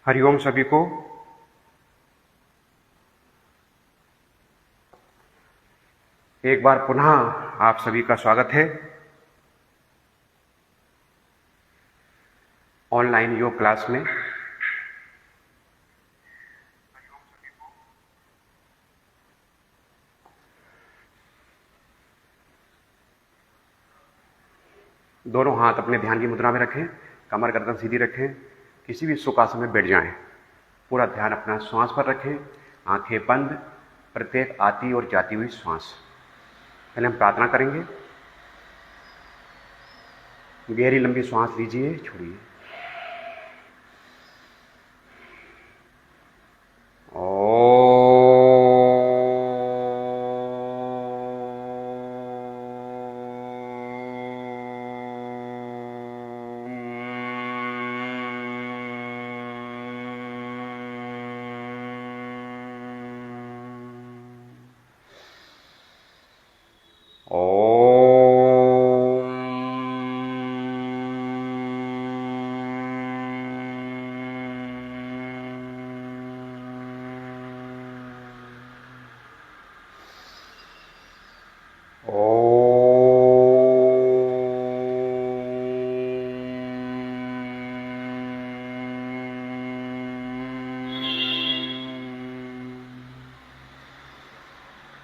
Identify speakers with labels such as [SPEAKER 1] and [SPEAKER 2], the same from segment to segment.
[SPEAKER 1] हरिओम सभी को। एक बार पुनः आप सभी का स्वागत है ऑनलाइन योग क्लास में। दोनों हाथ अपने ध्यान की मुद्रा में रखें, कमर गर्दन सीधी रखें, किसी भी सुखासन में बैठ जाएं। पूरा ध्यान अपना श्वास पर रखें, आंखें बंद, प्रत्येक आती और जाती हुई श्वास। पहले हम प्रार्थना करेंगे। गहरी लंबी श्वास लीजिए, छोड़िए।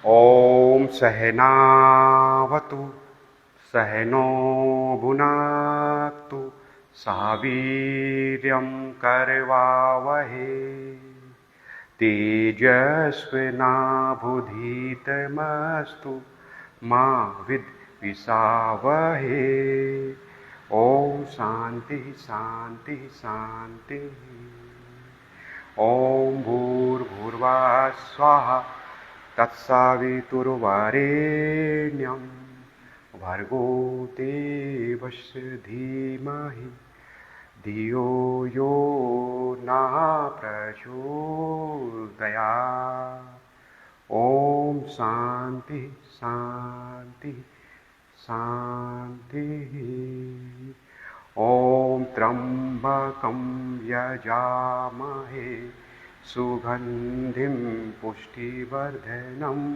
[SPEAKER 1] ओम सहनावतु सहनो भुनाक्तु सह वीर्यं करवावहे तेजस्विनावधीतमस्तु मा विद्विषावहे। ओम शांति शांति शांति। ओम भूर्भुवः स्वाहा तत्सवितुर्वरेण्यं भर्गो देवस्य धीमहि धियो यो नः प्रचोदयात्। ओम शांति शांति शांति। ओम त्र्यंबकं यजामहे सुगंधिं पुष्टिवर्धनम्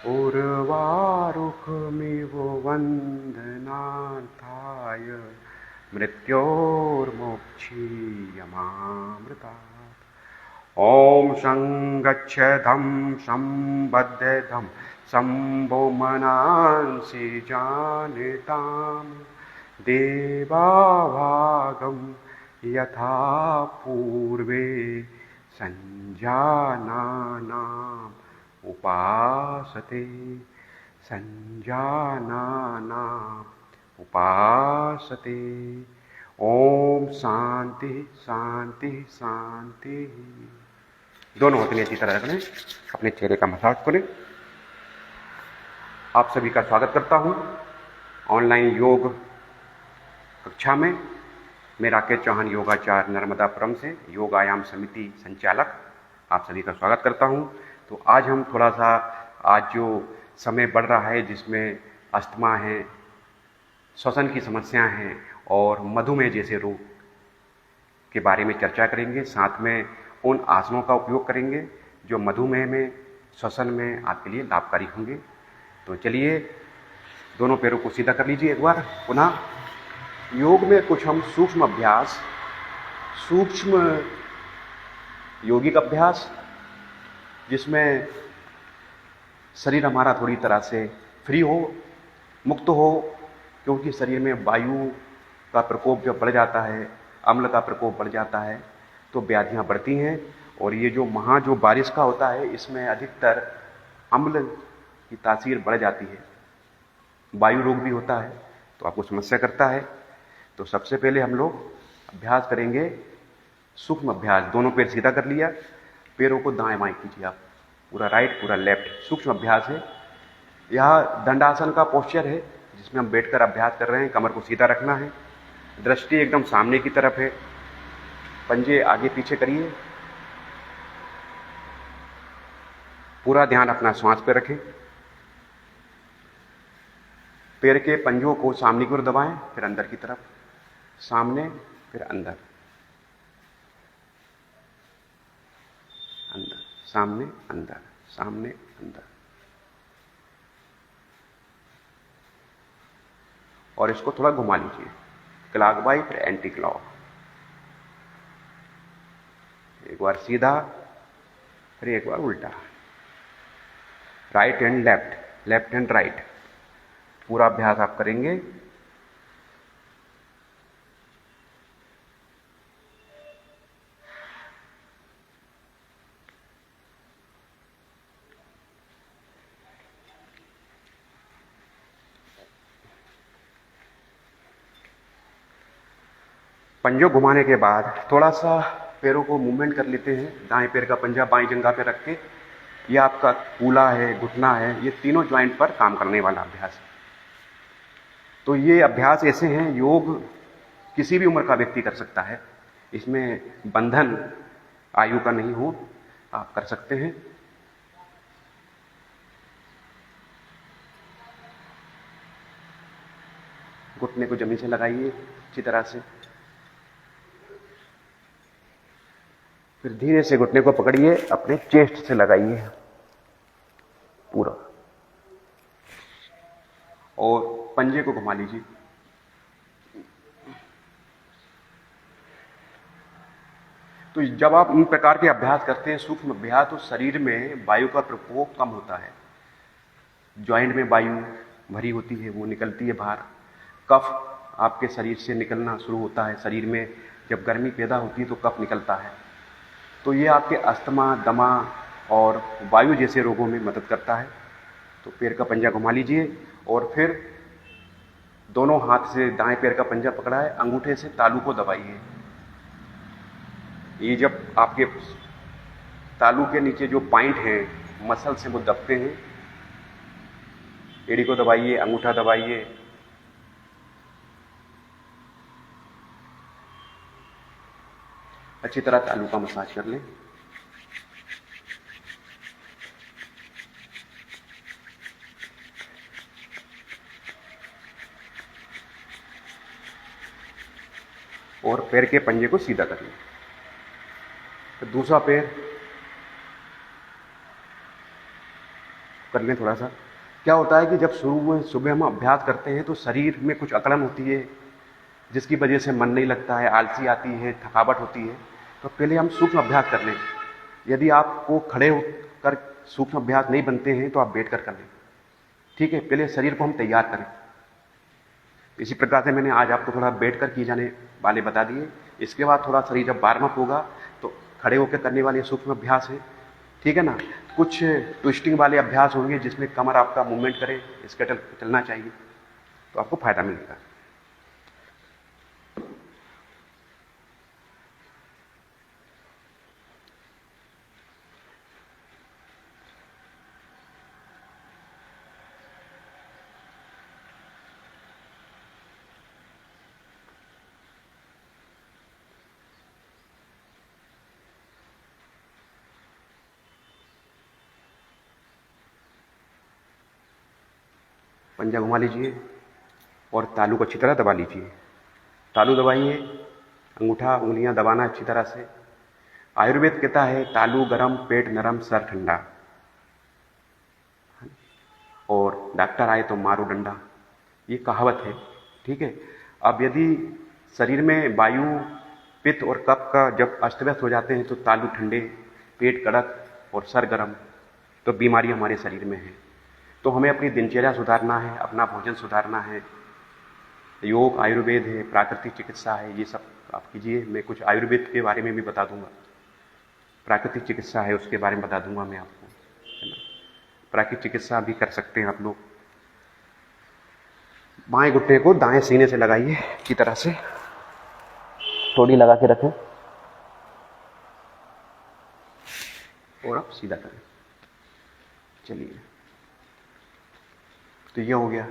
[SPEAKER 1] उर्वारुकमिव वन्दनार्थाय मृत्योर्मुक्षीयमामृतात्। ओम संगच्छधं संबद्धं शम्भो मनांसि जानितां देवाभागं यथा पूर्वे संजानानाम् उपासते संजानानाम् उपासते। ओम शांति शांति शांति। दोनों हथेली अच्छी तरह रखने, अपने चेहरे का मसाज करें। आप सभी का स्वागत करता हूं ऑनलाइन योग कक्षा में। मैं राकेश चौहान योगाचार्य नर्मदापुरम से योग आयाम समिति संचालक आप सभी का स्वागत करता हूं। तो आज हम थोड़ा सा, आज जो समय बढ़ रहा है जिसमें अस्थमा है, श्वसन की समस्याएं हैं और मधुमेह जैसे रोग के बारे में चर्चा करेंगे। साथ में उन आसनों का उपयोग करेंगे जो मधुमेह में, श्वसन में आपके लिए लाभकारी होंगे। तो चलिए, दोनों पैरों को सीधा कर लीजिए एक बार पुनः। योग में कुछ हम सूक्ष्म अभ्यास, सूक्ष्म योगिक अभ्यास, जिसमें शरीर हमारा थोड़ी तरह से फ्री हो, मुक्त हो, क्योंकि शरीर में वायु का प्रकोप जब बढ़ जाता है, अम्ल का प्रकोप बढ़ जाता है तो व्याधियां बढ़ती हैं। और ये जो बारिश का होता है, इसमें अधिकतर अम्ल की तासीर बढ़ जाती है, वायु रोग भी होता है तो आपको समस्या करता है। तो सबसे पहले हम लोग अभ्यास करेंगे सूक्ष्म अभ्यास। दोनों पैर सीधा कर लिया, पैरों को दाएं बाएं कीजिए आप, पूरा राइट पूरा लेफ्ट। सूक्ष्म अभ्यास है। यह दंडासन का पोस्चर है जिसमें हम बैठकर अभ्यास कर रहे हैं। कमर को सीधा रखना है, दृष्टि एकदम सामने की तरफ है, पंजे आगे पीछे करिए, पूरा ध्यान अपना श्वास पे रखें। पैर के पंजों को सामने की ओर दबाएं, फिर अंदर की तरफ, सामने फिर अंदर, अंदर, सामने, अंदर, सामने, अंदर। और इसको थोड़ा घुमा लीजिए, क्लॉकवाइज फिर एंटी क्लॉक। एक बार सीधा, फिर एक बार उल्टा। Right hand left, left hand right. पूरा अभ्यास आप करेंगे। पंजों घुमाने के बाद थोड़ा सा पैरों को मूवमेंट कर लेते हैं। दाएं पैर का पंजा बाएं जंघा पे रख के, ये आपका कूल्हा है, घुटना है, ये तीनों ज्वाइंट पर काम करने वाला अभ्यास है। तो ये अभ्यास ऐसे हैं, योग किसी भी उम्र का व्यक्ति कर सकता है। इसमें बंधन आयु का नहीं हो, आप कर सकते हैं। घुटने को जमीन से लगाइए अच्छी तरह से, फिर धीरे से घुटने को पकड़िए, अपने चेस्ट से लगाइए पूरा, और पंजे को घुमा लीजिए। तो जब आप इन प्रकार के अभ्यास करते हैं, सूक्ष्म अभ्यास, तो शरीर में वायु का प्रकोप कम होता है। ज्वाइंट में वायु भरी होती है, वो निकलती है बाहर। कफ आपके शरीर से निकलना शुरू होता है। शरीर में जब गर्मी पैदा होती है तो कफ निकलता है। तो ये आपके अस्थमा, दमा और वायु जैसे रोगों में मदद करता है। तो पैर का पंजा घुमा लीजिए, और फिर दोनों हाथ से दाएं पैर का पंजा पकड़ा है, अंगूठे से तालू को दबाइए। ये जब आपके तालू के नीचे जो पॉइंट हैं, मसल से वो दबते हैं। एड़ी को दबाइए, अंगूठा दबाइए। अच्छी तरह तालू का मसाज कर लें। और पैर के पंजे को सीधा कर लें। तो दूसरा पैर कर लें थोड़ा सा। क्या होता है कि जब शुरू में सुबह हम अभ्यास करते हैं तो शरीर में कुछ अकड़न होती है, जिसकी वजह से मन नहीं लगता है, आलसी आती है, थकावट होती है। तो पहले हम सूक्ष्म अभ्यास कर लें। यदि आपको खड़े होकर सूक्ष्म अभ्यास नहीं बनते हैं तो आप बैठ कर लें, ठीक है। पहले शरीर को हम तैयार करें। इसी प्रकार से मैंने आज आपको थोड़ा बैठ कर किए जाने वाले बता दिए। इसके बाद थोड़ा शरीर जब वार्म अप होगा तो खड़े होकर करने वाले सूक्ष्म अभ्यास है, ठीक है ना। कुछ ट्विस्टिंग वाले अभ्यास होंगे जिसमें कमर आपका मूवमेंट करे, स्केटल चलना चाहिए, तो आपको फायदा मिलेगा। पंजा घुमा लीजिए और तालू को अच्छी तरह दबा लीजिए। तालू दबाइए, अंगूठा उंगलियां दबाना अच्छी तरह से। आयुर्वेद कहता है तालू गरम, पेट नरम, सर ठंडा, और डॉक्टर आए तो मारो डंडा, ये कहावत है, ठीक है। अब यदि शरीर में वायु, पित्त और कफ का जब अस्त व्यस्त हो जाते हैं तो तालू ठंडे, पेट कड़क और सर गरम, तो बीमारी हमारे शरीर में है। तो हमें अपनी दिनचर्या सुधारना है, अपना भोजन सुधारना है। योग, आयुर्वेद है, प्राकृतिक चिकित्सा है, ये सब आप कीजिए। मैं कुछ आयुर्वेद के बारे में भी बता दूंगा, प्राकृतिक चिकित्सा है उसके बारे में बता दूंगा मैं आपको, है ना। प्राकृतिक चिकित्सा भी कर सकते हैं आप लोग। बाएं घुटने को दाएं सीने से लगाइए अच्छी तरह से, थोड़ी लगा के रखें और आप सीधा करें। चलिए, तो ये हो गया।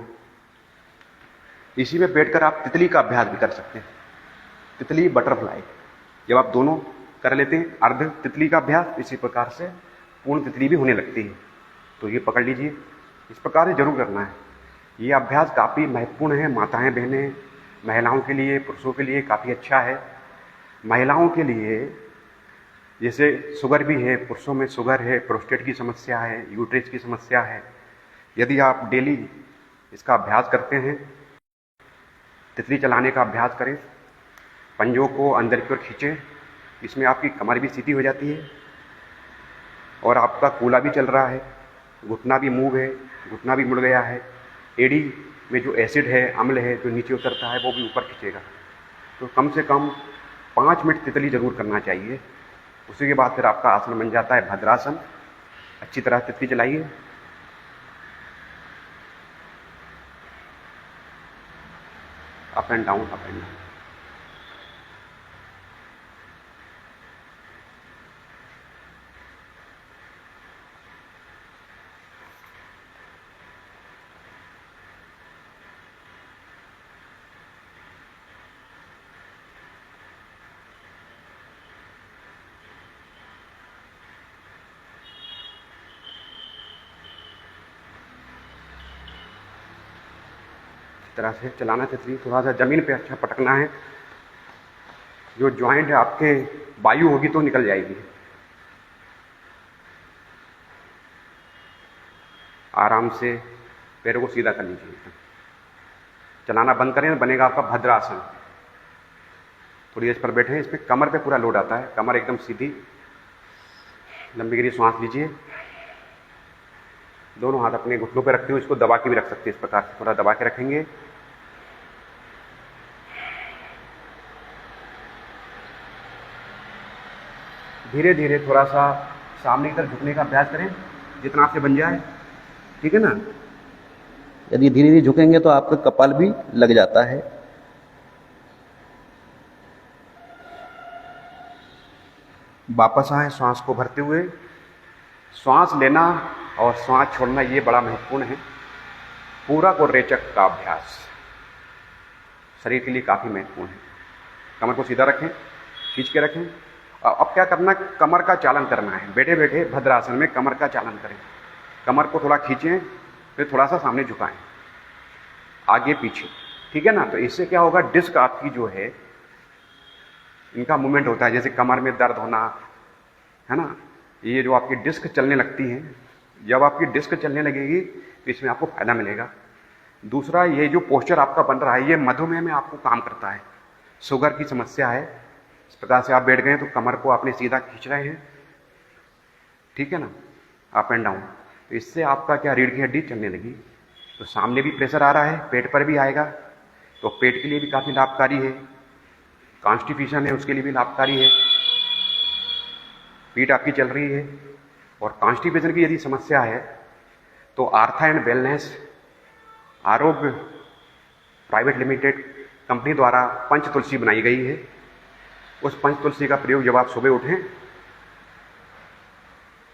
[SPEAKER 1] इसी में बैठकर आप तितली का अभ्यास भी कर सकते हैं। तितली, बटरफ्लाई, जब आप दोनों कर लेते हैं अर्ध तितली का अभ्यास, इसी प्रकार से पूर्ण तितली भी होने लगती है। तो ये पकड़ लीजिए, इस प्रकार से जरूर करना है। ये अभ्यास काफी महत्वपूर्ण है। माताएं, बहनें, महिलाओं के लिए, पुरुषों के लिए काफ़ी अच्छा है। महिलाओं के लिए जैसे शुगर भी है, पुरुषों में शुगर है, प्रोस्टेट की समस्या है, यूट्रिस की समस्या है, यदि आप डेली इसका अभ्यास करते हैं, तितली चलाने का अभ्यास करें, पंजों को अंदर की ओर खींचें, इसमें आपकी कमर भी सीधी हो जाती है और आपका कूल्हा भी चल रहा है, घुटना भी मूव है, घुटना भी मुड़ गया है, एड़ी में जो एसिड है, अम्ल है जो नीचे उतरता है वो भी ऊपर खींचेगा। तो कम से कम 5 मिनट तितली जरूर करना चाहिए। उसी के बाद फिर आपका आसन बन जाता है भद्रासन। अच्छी तरह तितली चलाइए। Up and down, up and down. तरह से चलाना तितली, थोड़ा सा जमीन पे अच्छा पटकना है, जो ज्वाइंट है आपके वायु होगी तो निकल जाएगी। आराम से पैरों को सीधा कर लीजिए, चलाना बंद करें, बनेगा आपका भद्रासन। थोड़ी देर पर बैठे, इस पर कमर पे पूरा लोड आता है, कमर एकदम सीधी, लंबी गहरी सांस लीजिए। दोनों हाथ अपने घुटनों पे रखते हुए इसको दबा के भी रख सकते हैं, इस प्रकार से थोड़ा दबा के रखेंगे। धीरे धीरे थोड़ा सा सामने की तरफ झुकने का अभ्यास करें, जितना आपसे बन जाए, ठीक है ना।
[SPEAKER 2] यदि धीरे धीरे झुकेंगे तो आपका कपाल भी लग जाता है।
[SPEAKER 1] वापस आए श्वास को भरते हुए। श्वास लेना और श्वास छोड़ना ये बड़ा महत्वपूर्ण है। पूरा को रेचक का अभ्यास शरीर के लिए काफी महत्वपूर्ण है। कमर को सीधा रखें, खींच के रखें। अब क्या करना, कमर का चालन करना है। बैठे बैठे भद्रासन में कमर का चालन करें। कमर को थोड़ा खींचें, फिर थोड़ा सा सामने झुकाएं, आगे पीछे, ठीक है ना। तो इससे क्या होगा, डिस्क आपकी जो है इनका मूवमेंट होता है। जैसे कमर में दर्द होना है ना, ये जो आपकी डिस्क चलने लगती है, जब आपकी डिस्क चलने लगेगी तो इसमें आपको फायदा मिलेगा। दूसरा, ये जो पोस्चर आपका बन रहा है ये मधुमेह में आपको काम करता है। शुगर की समस्या है, इस प्रकार से आप बैठ गए तो कमर को आपने सीधा खींच रहे हैं, ठीक है ना, अप एंड डाउन। तो इससे आपका क्या, रीढ़ की हड्डी चलने लगी। तो सामने भी प्रेशर आ रहा है, पेट पर भी आएगा, तो पेट के लिए भी काफी लाभकारी है। कॉन्स्टिपेशन है उसके लिए भी लाभकारी है। पीठ आपकी चल रही है। और कॉन्स्टिपेशन की यदि समस्या है तो आर्था एंड वेलनेस आरोग्य प्राइवेट लिमिटेड कंपनी द्वारा पंच तुलसी बनाई गई है। उस पंच तुलसी का प्रयोग जब आप सुबह उठें,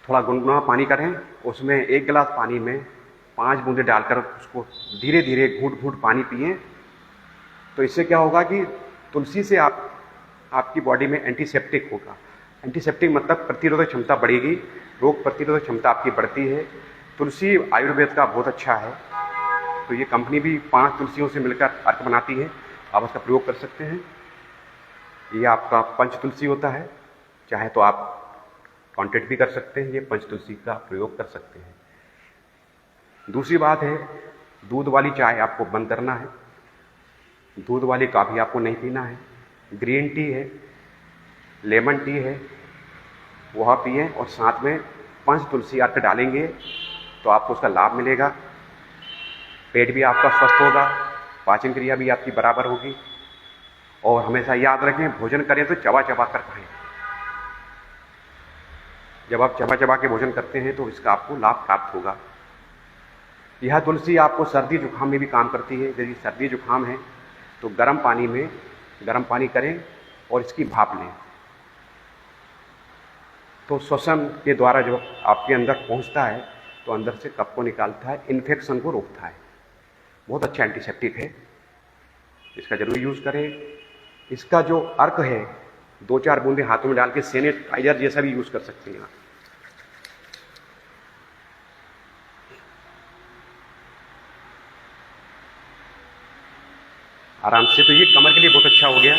[SPEAKER 1] थोड़ा गुनगुना पानी करें, उसमें 1 गिलास पानी में 5 बूंदे डालकर उसको धीरे धीरे घूंट घूंट पानी पिएं। तो इससे क्या होगा कि तुलसी से आपकी बॉडी में एंटीसेप्टिक होगा। एंटीसेप्टिक मतलब प्रतिरोधक क्षमता बढ़ेगी, रोग प्रतिरोधक क्षमता आपकी बढ़ती है। तुलसी आयुर्वेद का बहुत अच्छा है। तो ये कंपनी भी 5 तुलसियों से मिलकर अर्क बनाती है, आप उसका प्रयोग कर सकते हैं। ये आपका पंच तुलसी होता है, चाहे तो आप कॉन्टेक्ट भी कर सकते हैं, ये पंच तुलसी का प्रयोग कर सकते हैं। दूसरी बात है, दूध वाली चाय आपको बंद करना है, दूध वाली कॉफी आपको नहीं पीना है। ग्रीन टी है, लेमन टी है, वह पिए और साथ में पंच तुलसी अर्क डालेंगे तो आपको उसका लाभ मिलेगा। पेट भी आपका स्वस्थ होगा, पाचन क्रिया भी आपकी बराबर होगी। और हमेशा याद रखें, भोजन करें तो चबा चबा कर खाएं। जब आप चबा चबा के भोजन करते हैं तो इसका आपको लाभ प्राप्त होगा। यह तुलसी आपको सर्दी जुकाम में भी काम करती है। यदि सर्दी जुकाम है तो गर्म पानी करें और इसकी भाप लें, तो श्वसन के द्वारा जो आपके अंदर पहुंचता है तो अंदर से कफ को निकालता है, इन्फेक्शन को रोकता है। बहुत अच्छा एंटीसेप्टिक है, इसका जरूर यूज करें। इसका जो अर्क है 2-4 बूंदे हाथों में डाल के सैनिटाइजर जैसा भी यूज कर सकते हैं आप। आराम से। तो ये कमर के लिए बहुत अच्छा हो गया।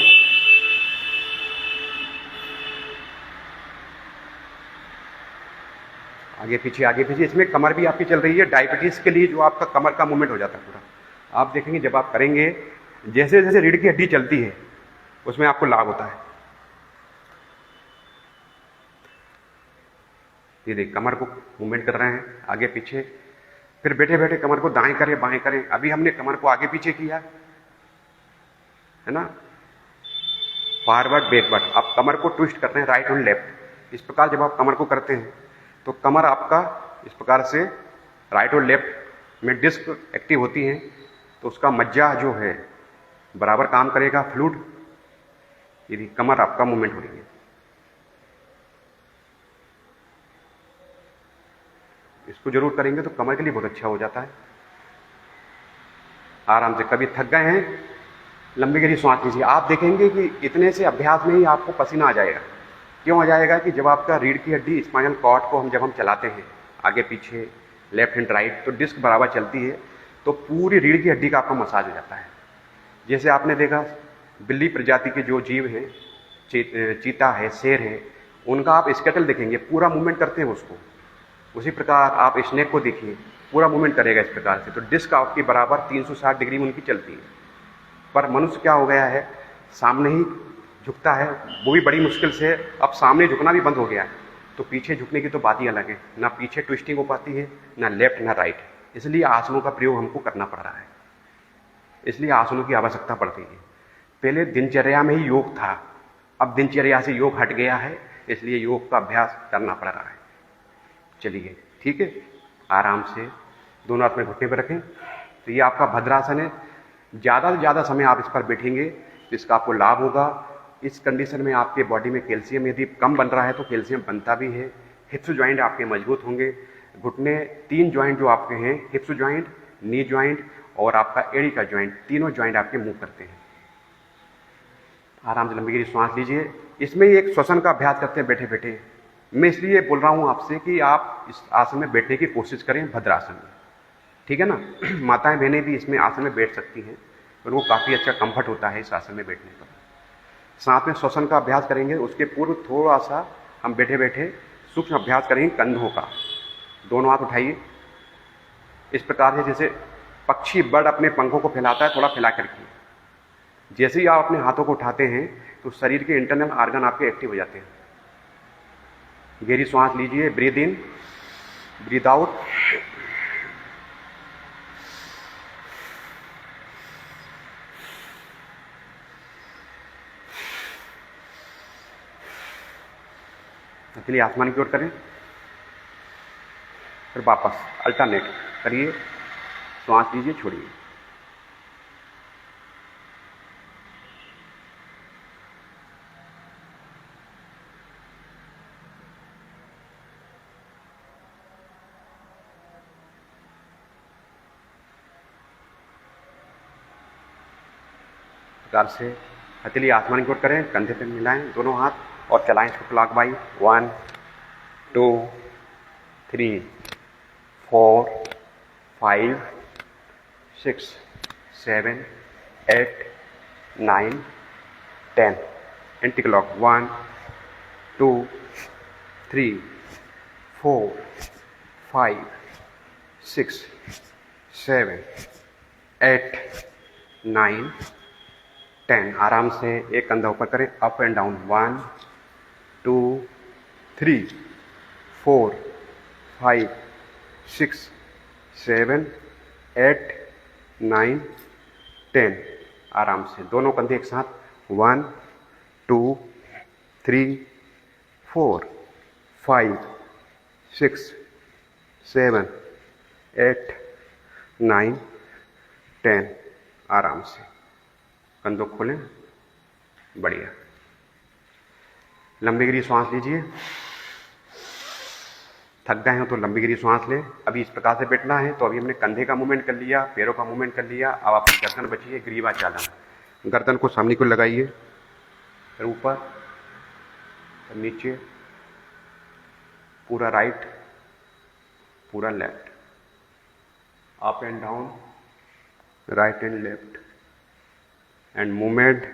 [SPEAKER 1] आगे पीछे इसमें कमर भी आपकी चल रही है। डायबिटीज के लिए जो आपका कमर का मूवमेंट हो जाता है पूरा, आप देखेंगे जब आप करेंगे जैसे जैसे रीढ़ की हड्डी चलती है उसमें आपको लाभ होता है। ये देख कमर को मूवमेंट कर रहे हैं आगे पीछे, फिर बैठे बैठे कमर को दाएं करें बाएं करें। अभी हमने कमर को आगे पीछे किया है ना, फॉरवर्ड बैकवर्ड। आप कमर को ट्विस्ट करते हैं राइट और लेफ्ट। इस प्रकार जब आप कमर को करते हैं तो कमर आपका इस प्रकार से राइट और लेफ्ट में डिस्क एक्टिव होती है, तो उसका मज्जा जो है बराबर काम करेगा, फ्लूइड। यदि कमर आपका मूवमेंट हो रही है, इसको जरूर करेंगे तो कमर के लिए बहुत अच्छा हो जाता है। आराम से। कभी थक गए हैं, लंबी गहरी सांस लीजिए। आप देखेंगे कि इतने से अभ्यास में ही आपको पसीना आ जाएगा। क्यों आ जाएगा कि जब आपका रीढ़ की हड्डी स्पाइनल कॉर्ड को जब हम चलाते हैं आगे पीछे लेफ्ट हैंड राइट, तो डिस्क बराबर चलती है, तो पूरी रीढ़ की हड्डी का आपका मसाज हो जाता है। जैसे आपने देखा बिल्ली प्रजाति के जो जीव हैं, चीता है, शेर है, उनका आप स्केटल देखेंगे पूरा मूवमेंट करते हैं उसको। उसी प्रकार आप स्नेक को देखिए, पूरा मूवमेंट करेगा इस प्रकार से। तो डिस्क आपकी बराबर 360 डिग्री में उनकी चलती है। पर मनुष्य क्या हो गया है, सामने ही झुकता है, वो भी बड़ी मुश्किल से। अब सामने झुकना भी बंद हो गया है, तो पीछे झुकने की तो बात ही अलग है। ना पीछे ट्विस्टिंग हो पाती है, ना लेफ्ट ना राइट। इसलिए आसनों का प्रयोग हमको करना पड़ रहा है, इसलिए आसनों की आवश्यकता पड़ रही है। पहले दिनचर्या में ही योग था, अब दिनचर्या से योग हट गया है, इसलिए योग का अभ्यास करना पड़ रहा है। चलिए ठीक है, आराम से दोनों हाथ में घुटने पर रखें। तो ये आपका भद्रासन है। ज़्यादा से ज़्यादा समय आप इस पर बैठेंगे तो इसका आपको लाभ होगा। इस कंडीशन में आपके बॉडी में कैल्शियम यदि कम बन रहा है तो कैल्शियम बनता भी है। हिप्स जॉइंट आपके मजबूत होंगे। घुटने 3 जॉइंट जो आपके हैं, हिप्स जॉइंट, नी जॉइंट और आपका एड़ी का जॉइंट, तीनों जॉइंट आपके मूव करते हैं। आराम से लंबी गहरी सांस लीजिए। इसमें एक श्वसन का अभ्यास करते हैं बैठे बैठे। मैं इसलिए बोल रहा हूं आपसे कि आप इस आसन में बैठने की कोशिश करें, भद्रासन में, ठीक है ना। माताएं बहनें भी इसमें आसन में बैठ सकती हैं, उनको काफ़ी अच्छा कंफर्ट होता है इस आसन में बैठने पर। साथ में श्वसन का अभ्यास करेंगे, उसके पूर्व थोड़ा सा हम बैठे बैठे सूक्ष्म अभ्यास करेंगे कंधों का। दोनों हाथ उठाइए इस प्रकार से, जैसे पक्षी बर्ड अपने पंखों को फैलाता है, थोड़ा फैला करके। जैसे ही आप अपने हाथों को उठाते हैं तो शरीर के इंटरनल ऑर्गन आपके एक्टिव हो जाते हैं। गहरी सांस लीजिए, ब्रीद इन, ब्रीद आउट। इसलिए आसमान की ओर करें, फिर वापस अल्टरनेट करिए। सांस लीजिए, छोड़िए। प्रकार से हथेली आसमान की ओर करें, कंधे पे मिलाएं दोनों हाथ और चलाएं इसको क्लॉकवाइज। 1 2 3 4 5 6 7 8 9 10 anti clock. 1 2 3 4 5 6 7 8 9 10। आराम से एक कंधा ऊपर करें, अप एंड डाउन। 1 2 3 4 5 6 7 8 9 10। आराम से दोनों कंधे एक साथ। 1 2 3 4 5 6 7 8 9 10। आराम से कंधों खोलें, बढ़िया। लंबी गहरी सांस लीजिए। थक गए हो तो लंबी गहरी सांस लें। अभी इस प्रकार से बैठना है, तो अभी हमने कंधे का मूवमेंट कर लिया, पैरों का मूवमेंट कर लिया। अब आपकी गर्दन बची है, ग्रीवा चालन। गर्दन को सामने को लगाइए, फिर ऊपर, फिर नीचे, पूरा राइट, पूरा left, up and down, right and left, and movement,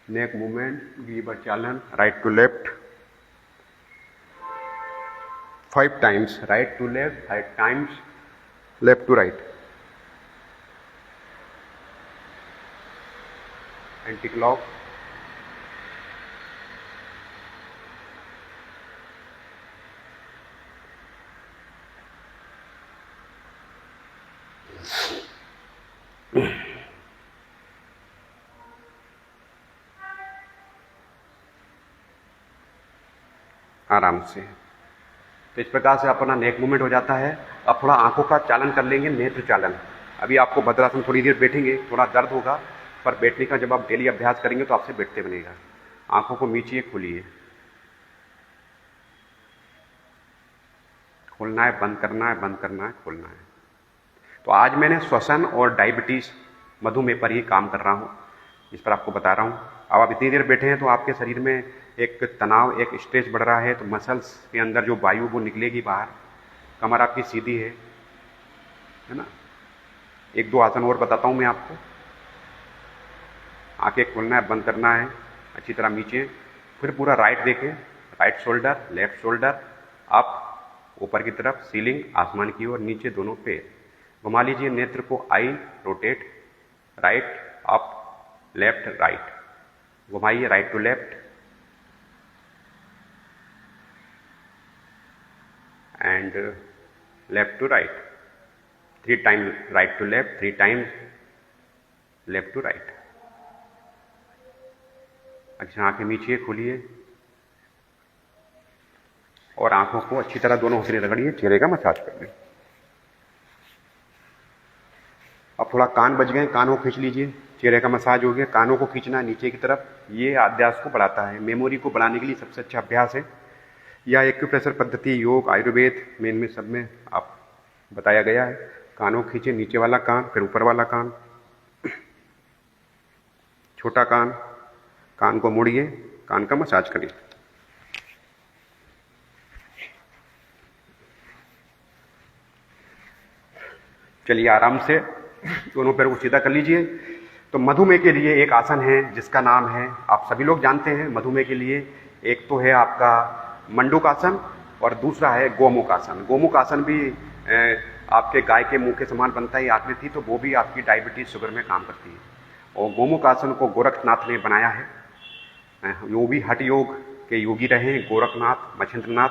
[SPEAKER 1] neck movement, Weber Chalan, right to left, 5 times, right to left, 5 times, left to right, anti-clock, आराम से। तो इस प्रकार से अपना नेक मूवमेंट हो जाता है। अब थोड़ा आंखों का चालन कर लेंगे, नेत्र चालन। अभी आपको भद्रासन थोड़ी देर बैठेंगे, थोड़ा दर्द होगा, पर बैठने का जब आप डेली अभ्यास करेंगे तो आपसे बैठते बनेगा। आंखों को मीचिए, खोलिए, खोलना है, बंद करना है, बंद करना है, खोलना है। तो आज मैंने श्वसन और डायबिटीज, मधुमेह पर ही काम कर रहा हूँ, इस पर आपको बता रहा हूँ। अब आप इतनी देर बैठे हैं तो आपके शरीर में एक तनाव, एक स्ट्रेस बढ़ रहा है, तो मसल्स के अंदर जो वायु वो निकलेगी बाहर। कमर आपकी सीधी है ना। 1-2 आसन और बताता हूँ मैं आपको। आंखें खोलना है, बंद करना है, अच्छी तरह नीचे, फिर पूरा राइट देखें, right shoulder, left shoulder, up, ऊपर की तरफ, सीलिंग, आसमान की ओर, नीचे दोनों पैर। घुमा लीजिए नेत्र को, eye rotate, right up, left right, घुमाइए right to left and left to right, 3 time right to left, 3 time left to right. अच्छा, आंखें मीचिए, खोलिए और आंखों को अच्छी तरह दोनों से रगड़िए, चेहरे का मसाज कर लें। अब थोड़ा कान बच गए, कानों को खींच लीजिए, चेहरे का मसाज हो गया। कानों को खींचना है नीचे की तरफ, ये अभ्यास को बढ़ाता है, मेमोरी को बढ़ाने के लिए सबसे अच्छा अभ्यास है। या एक्यूप्रेशर पद्धति, योग, आयुर्वेद में, इनमें सब में आप बताया गया है। कानों खींचे, नीचे वाला कान, फिर ऊपर वाला कान, छोटा कान, कान को मोड़िए, कान का मसाज करिए। चलिए आराम से दोनों पैरों को सीधा कर लीजिए। तो मधुमेह के लिए एक आसन है जिसका नाम है, आप सभी लोग जानते हैं मधुमेह के लिए, एक तो है आपका मंडूकासन और दूसरा है गोमुखासन। गोमुखासन भी आपके गाय के मुंह के समान बनता है आकृति, तो वो भी आपकी डायबिटीज, शुगर में काम करती है। और गोमुखासन को गोरखनाथ ने बनाया है। वो भी हठ योग के योगी रहे हैं, गोरखनाथ, मच्छिंद्रनाथ।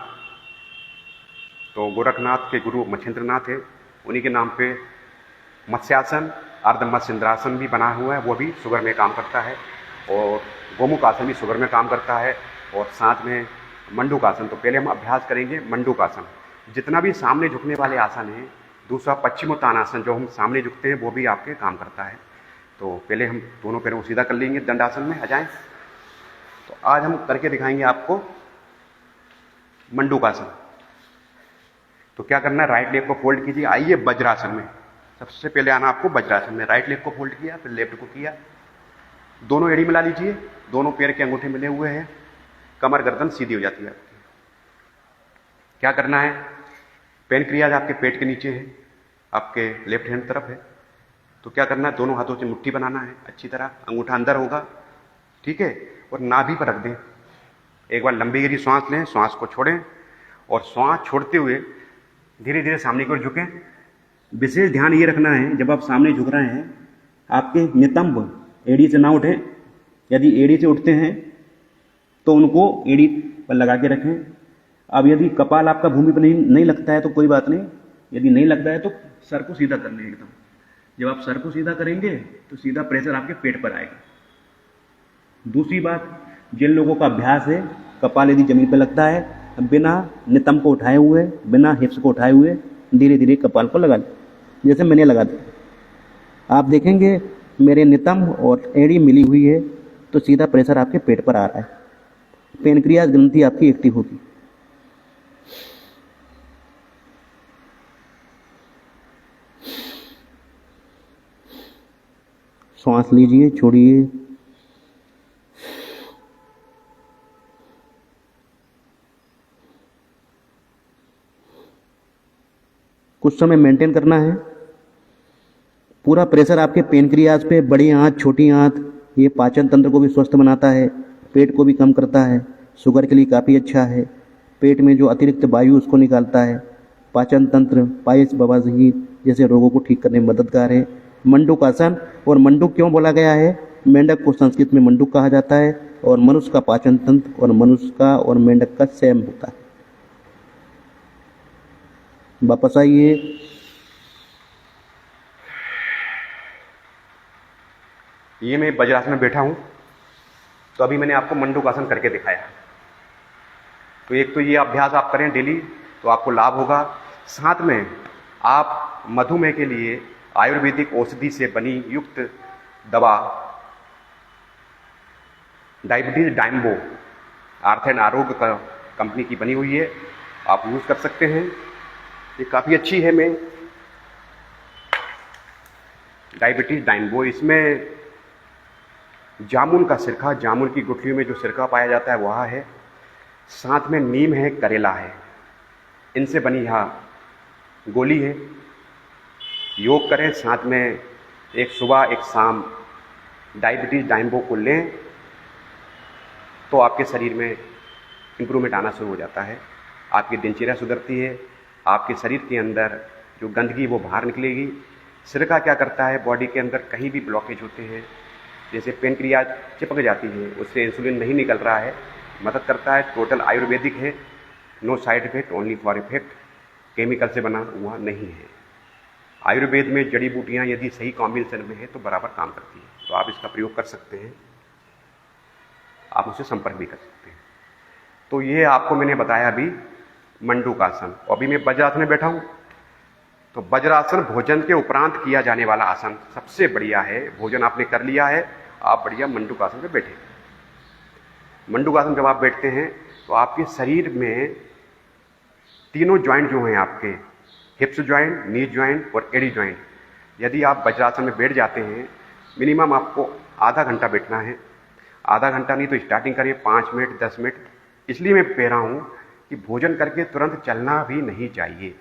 [SPEAKER 1] तो गोरखनाथ के गुरु मच्छिंद्रनाथ है, उन्हीं के नाम पे मत्स्यासन, अर्ध मत्स्येंद्रासन भी बना हुआ है, वो भी शुगर में काम करता है। और गोमुखासन भी शुगर में काम करता है। और साथ में मंडूकासन। तो पहले हम अभ्यास करेंगे मंडूकासन। जितना भी सामने झुकने वाले आसन हैं, दूसरा पश्चिमोत्तानासन जो हम सामने झुकते हैं, वो भी आपके काम करता है। तो पहले हम दोनों पैरों को सीधा कर लेंगे, दंडासन में आ जाएं। तो आज हम करके दिखाएंगे आपको मंडूकासन। तो क्या करना है, राइट लेग को फोल्ड कीजिए, आइए वज्रासन में। सबसे पहले आना आपको वज्रासन में, राइट लेग को फोल्ड किया, फिर लेफ्ट को किया, दोनों एड़ी मिला लीजिए, दोनों पैर के अंगूठे मिले हुए हैं, कमर गर्दन सीधी हो जाती है आपकी। क्या करना है, पैनक्रियाज आपके पेट के नीचे है, आपके लेफ्ट हैंड तरफ है। तो क्या करना है, दोनों हाथों से मुट्ठी बनाना है अच्छी तरह, अंगूठा अंदर होगा, ठीक है, और नाभि पर रख दें। एक बार लंबी गहरी सांस लें, सांस को छोड़ें और सांस छोड़ते हुए धीरे धीरे सामने की ओर झुकें। विशेष ध्यान ये रखना है, जब आप सामने झुक रहे हैं, आपके नितंब एड़ी से ना उठें। यदि एड़ी से उठते हैं तो उनको एड़ी पर लगा के रखें। अब यदि कपाल आपका भूमि पर नहीं लगता है तो कोई बात नहीं, यदि नहीं लगता है तो सर को सीधा कर लें एकदम। जब आप सर को सीधा करेंगे तो सीधा प्रेशर आपके पेट पर आएगा। दूसरी बात, जिन लोगों का अभ्यास है कपाल यदि जमीन पर लगता है, बिना नितंब को उठाए हुए, बिना हिप्स को उठाए हुए धीरे धीरे कपाल को लगा लें, जैसे मैंने लगा दिया। आप देखेंगे मेरे नितंब और एड़ी मिली हुई है, तो सीधा प्रेशर आपके पेट पर आ रहा है, पैनक्रियाज ग्रंथि आपकी एक्टिव होगी। श्वास लीजिए, छोड़िए। कुछ समय मेंटेन करना है। पूरा प्रेशर आपके पैनक्रियाज पे, बड़ी आंत, छोटी आंत
[SPEAKER 2] ये पाचन तंत्र को भी स्वस्थ बनाता है, पेट को भी कम करता है, शुगर के लिए काफ़ी अच्छा है। पेट में जो अतिरिक्त वायु उसको निकालता है। पाचन तंत्र, पायस, बवासीर जैसे रोगों को ठीक करने में मददगार है। मंडूक आसन, और मंडूक क्यों बोला गया है? मेंढक को संस्कृत में मंडूक कहा जाता है और मनुष्य का पाचन तंत्र और मनुष्य का और मेंढक का सेम होता है। वापस आइए।
[SPEAKER 1] ये मैं वज्रासन में बैठा हूं, तो अभी मैंने आपको मंडूक आसन करके दिखाया। तो एक तो ये अभ्यास आप करें डेली, तो आपको लाभ होगा। साथ में आप मधुमेह के लिए आयुर्वेदिक औषधि से बनी युक्त दवा डायबिटीज डाइम्बो अर्थ एंड आरोग्य का कंपनी की बनी हुई है, आप यूज कर सकते हैं। ये काफी अच्छी है। मैं डायबिटीज डाइम्बो, इसमें जामुन का सिरका, जामुन की गुठलियों में जो सिरका पाया जाता है वह है, साथ में नीम है, करेला है, इनसे बनी यह गोली है। योग करें, साथ में एक सुबह एक शाम डायबिटीज डाइम्बो को लें, तो आपके शरीर में इंप्रूवमेंट आना शुरू हो जाता है। आपकी दिनचर्या सुधरती है, आपके शरीर के अंदर जो गंदगी वो बाहर निकलेगी। सिरका क्या करता है, बॉडी के अंदर कहीं भी ब्लॉकेज होते हैं, जैसे पेनक्रियाज चिपक जाती है, उससे इंसुलिन नहीं निकल रहा है, मदद करता है। टोटल आयुर्वेदिक है, no side effect, only for effect, chemical से बना हुआ नहीं है। आयुर्वेद में जड़ी बूटियां यदि सही कॉम्बिनेशन में है तो बराबर काम करती है। तो आप इसका प्रयोग कर सकते हैं, आप उससे संपर्क भी कर सकते हैं। तो ये आपको मैंने बताया अभी मंडूक आसन। और अभी मैं वज्रासन में बैठा हूं, तो वज्रासन भोजन के उपरांत किया जाने वाला आसन सबसे बढ़िया है। भोजन आपने कर लिया है, आप बढ़िया मंडूक आसन पे बैठे। मंडूक आसन जब आप बैठते हैं तो आपके शरीर में तीनों ज्वाइंट जो हैं आपके, हिप्स ज्वाइंट, नी ज्वाइंट और एडी ज्वाइंट, यदि आप वज्रासन में बैठ जाते हैं, मिनिमम आपको आधा घंटा बैठना है। आधा घंटा नहीं तो स्टार्टिंग करिए 5 मिनट 10 मिनट। इसलिए मैं कह रहा हूं कि भोजन करके तुरंत चलना भी नहीं चाहिए।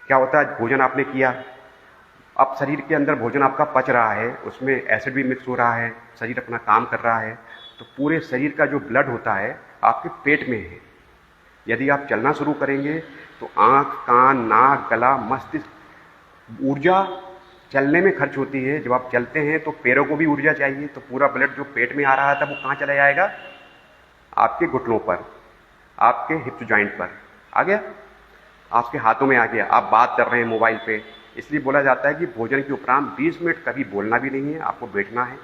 [SPEAKER 1] क्या होता है, भोजन आपने किया, अब शरीर के अंदर भोजन आपका पच रहा है, उसमें एसिड भी मिक्स हो रहा है, शरीर अपना काम कर रहा है, तो पूरे शरीर का जो ब्लड होता है आपके पेट में है। यदि आप चलना शुरू करेंगे तो आंख, कान, नाक, गला, मस्तिष्क, ऊर्जा चलने में खर्च होती है। जब आप चलते हैं तो पैरों को भी ऊर्जा चाहिए, तो पूरा ब्लड जो पेट में आ रहा था वो कहाँ चला जाएगा? आपके घुटनों पर, आपके हिप जॉइंट पर आ गया, आपके हाथों में आ गया। आप बात कर रहे हैं मोबाइल पे, इसलिए बोला जाता है कि भोजन के उपरांत 20 मिनट कभी बोलना भी नहीं है, आपको बैठना है।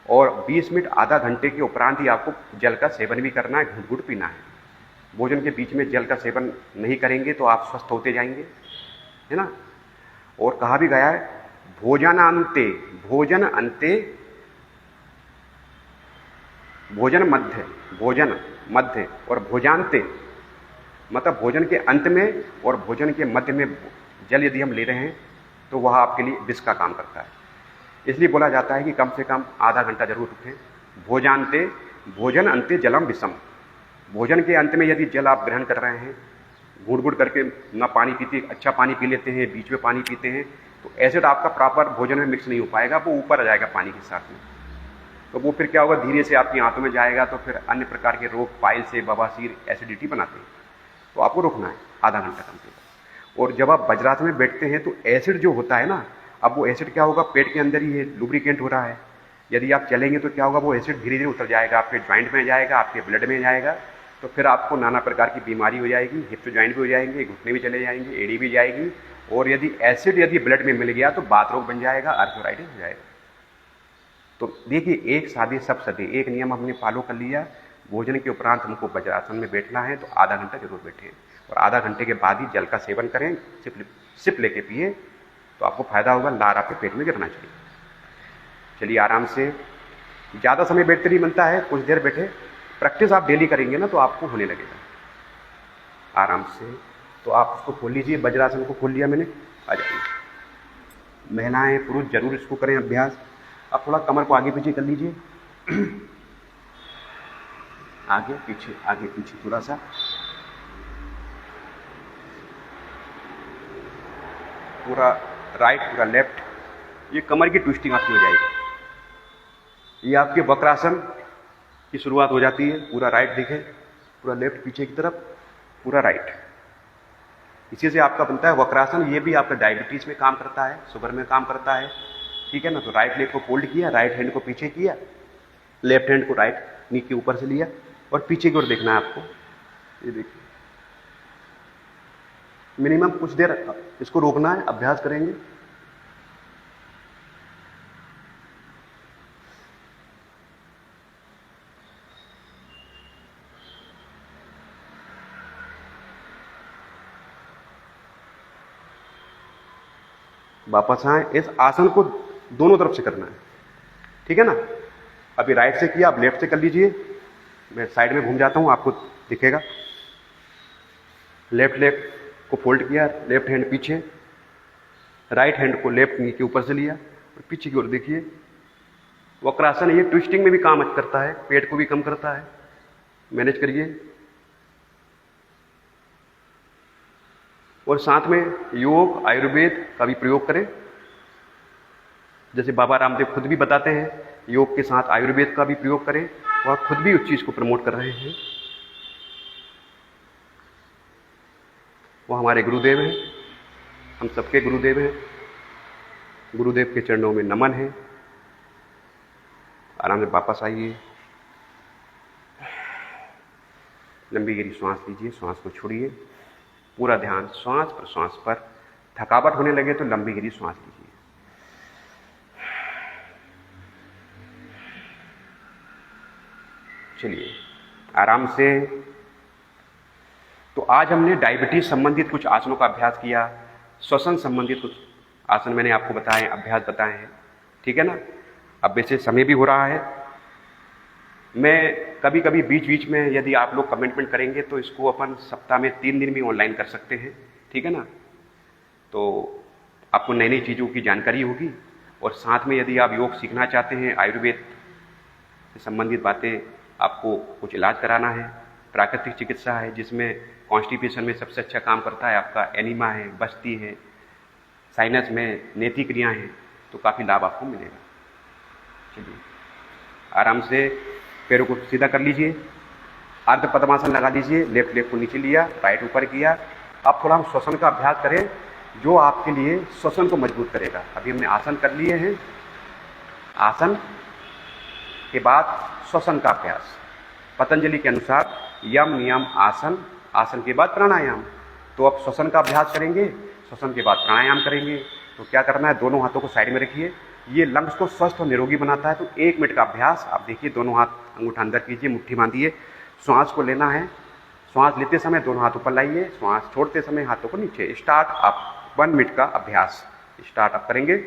[SPEAKER 1] और 20 मिनट आधा घंटे के उपरांत ही आपको जल का सेवन भी करना है, घुट घुट पीना है। भोजन के बीच में जल का सेवन नहीं करेंगे तो आप स्वस्थ होते जाएंगे, है ना। और कहा भी गया है, भोजनांते, भोजन अंते, भोजन मध्य, भोजन मध्य और भोजांते, मतलब भोजन के अंत में और भोजन के मध्य में जल यदि हम ले रहे हैं तो वह आपके लिए विष का काम करता है। इसलिए बोला जाता है कि कम से कम आधा घंटा जरूर रुकें। भोजांते, भोजन अंते जलम विषम, भोजन के अंत में यदि जल आप ग्रहण कर रहे हैं, घूट घूट करके ना पानी पीते, अच्छा पानी पी लेते हैं, बीच में पानी पीते हैं, तो एसिड आपका प्रॉपर भोजन में मिक्स नहीं हो पाएगा, वो ऊपर आ जाएगा पानी के साथ में। तो वो फिर क्या होगा, धीरे से आपकी आंतों में जाएगा, तो फिर अन्य प्रकार के रोग, पाइल से, बवासीर, एसिडिटी बनाते हैं। तो आपको रुकना है आधा घंटा कम से कम। और जब आप वज्रासन में बैठते हैं तो एसिड जो होता है ना, अब वो एसिड क्या होगा, पेट के अंदर ही है, लुब्रिकेंट हो रहा है। यदि आप चलेंगे तो क्या होगा, वो एसिड धीरे धीरे उतर जाएगा, आपके ज्वाइंट में जाएगा, आपके ब्लड में जाएगा, तो फिर आपको नाना प्रकार की बीमारी हो जाएगी, हिप्स ज्वाइंट भी हो जाएंगे, घुटने भी चले जाएंगे, एड़ी भी जाएगी। और यदि एसिड यदि ब्लड में मिल गया तो बात रोग बन जाएगा, आर्थराइटिस हो जाएगा। तो देखिए, एक सादे सब सदे, एक नियम हमने फॉलो कर लिया। भोजन के उपरांत हमको वज्रासन में बैठना है तो आधा घंटा जरूर बैठें, और आधा घंटे के बाद ही जल का सेवन करें, सिप लेके पिए, तो आपको फायदा होगा, लार आपके पेट में गिरना चाहिए। चलिए आराम से, ज़्यादा समय बैठते नहीं बनता है, कुछ देर बैठे, प्रैक्टिस आप डेली करेंगे ना तो आपको होने लगेगा आराम से। तो आप उसको खोल लीजिए, वज्रासन को खोल लिया मैंने, आ जाइए। महिलाएं पुरुष जरूर इसको करें अभ्यास। अब थोड़ा कमर को आगे पीछे कर लीजिए, आगे पीछे, आगे पीछे थोड़ा सा, पूरा राइट पूरा लेफ्ट, ये कमर की ट्विस्टिंग आपकी हो जाएगी। ये आपके वक्रासन की शुरुआत हो जाती है। पूरा राइट देखें, पूरा लेफ्ट पीछे की तरफ, पूरा राइट। इसी से आपका बनता है वक्रासन। ये भी आपका डायबिटीज में काम करता है, शुगर में काम करता है, ठीक है ना। तो राइट लेग को फोल्ड किया, राइट हैंड को पीछे किया, लेफ्ट हैंड को राइट नी के ऊपर से लिया और पीछे की ओर देखना है आपको। ये देखिए, मिनिमम कुछ देर इसको रोकना है, अभ्यास करेंगे। वापस आए, इस आसन को दोनों तरफ से करना है, ठीक है ना। अभी राइट से किया, अब लेफ्ट से कर लीजिए। मैं साइड में घूम जाता हूं, आपको दिखेगा। लेफ्ट लेग को फोल्ड किया, लेफ्ट हैंड पीछे, राइट हैंड को लेफ्ट नी के ऊपर से लिया और पीछे की ओर देखिए। वक्रासन ये ट्विस्टिंग में भी काम करता है, पेट को भी कम करता है। मैनेज करिए। और साथ में योग आयुर्वेद का भी प्रयोग करें। जैसे बाबा रामदेव खुद भी बताते हैं, योग के साथ आयुर्वेद का भी प्रयोग करें। वह खुद भी उस चीज को प्रमोट कर रहे हैं। वो हमारे गुरुदेव हैं, हम सबके गुरुदेव हैं। गुरुदेव के चरणों में नमन है। आराम से वापस आइए। लंबी गहरी श्वास लीजिए, श्वास को छोड़िए। पूरा ध्यान श्वास प्रश्वास पर। थकावट होने लगे तो लंबी गहरी श्वास लीजिए। चलिए आराम से। तो आज हमने डायबिटीज संबंधित कुछ आसनों का अभ्यास किया, श्वसन संबंधित कुछ आसन मैंने आपको बताए, अभ्यास बताए हैं, ठीक है ना। अब वैसे समय भी हो रहा है। मैं कभी कभी बीच बीच में यदि आप लोग कमेंटमेंट करेंगे तो इसको अपन सप्ताह में 3 दिन भी ऑनलाइन कर सकते हैं, ठीक है ना। तो आपको नई नई चीज़ों की जानकारी होगी। और साथ में यदि आप योग सीखना चाहते हैं, आयुर्वेद से संबंधित बातें, आपको कुछ इलाज कराना है, प्राकृतिक चिकित्सा है जिसमें कॉन्स्टिपेशन में सबसे अच्छा काम करता है आपका एनीमा है, बस्ती है, साइनस में नेति क्रिया है, तो काफ़ी लाभ आपको मिलेगा। चलिए आराम से पैरों को सीधा कर लीजिए, अर्ध पद्मासन लगा लीजिए। लेफ्ट लेग को नीचे लिया, राइट ऊपर किया। अब थोड़ा हम श्वसन का अभ्यास करें जो आपके लिए श्वसन को मजबूत करेगा। अभी हमने आसन कर लिए हैं, आसन के बाद श्वसन का अभ्यास पतंजलि के अनुसार यम नियम आसन, आसन के बाद प्राणायाम। तो अब श्वसन का अभ्यास करेंगे, श्वसन के बाद प्राणायाम करेंगे। तो क्या करना है, दोनों हाथों को साइड में रखिए। ये लंग्स को स्वस्थ और निरोगी बनाता है। तो 1 मिनट का अभ्यास। आप देखिए, दोनों हाथ अंगूठा अंदर कीजिए, मुट्ठी बांधिए। श्वास को लेना है। श्वास लेते समय दोनों हाथ ऊपर लाइए, श्वास छोड़ते समय हाथों को नीचे। स्टार्ट। आप 1 मिनट का अभ्यास स्टार्ट आप करेंगे।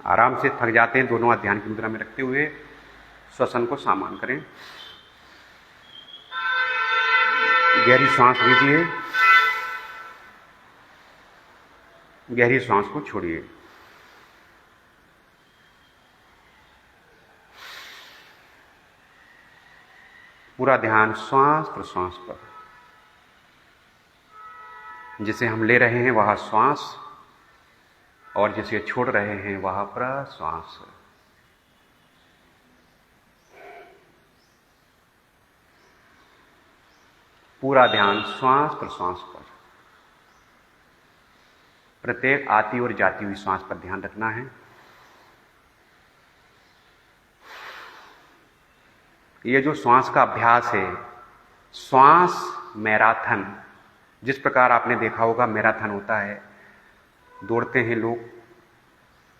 [SPEAKER 1] आराम से थक जाते हैं, दोनों हाथ ध्यान की मुद्रा में रखते हुए श्वसन को सामान्य करें। गहरी सांस लीजिए, गहरी सांस को छोड़िए। पूरा ध्यान श्वास प्रश्वास पर। जिसे हम ले रहे हैं वह श्वास और जिसे छोड़ रहे हैं वह प्रश्वास। पूरा ध्यान श्वास प्रश्वास पर। प्रत्येक आती और जाती हुई श्वास पर ध्यान रखना है। ये जो श्वास का अभ्यास है, श्वास मैराथन, जिस प्रकार आपने देखा होगा मैराथन होता है, दौड़ते हैं लोग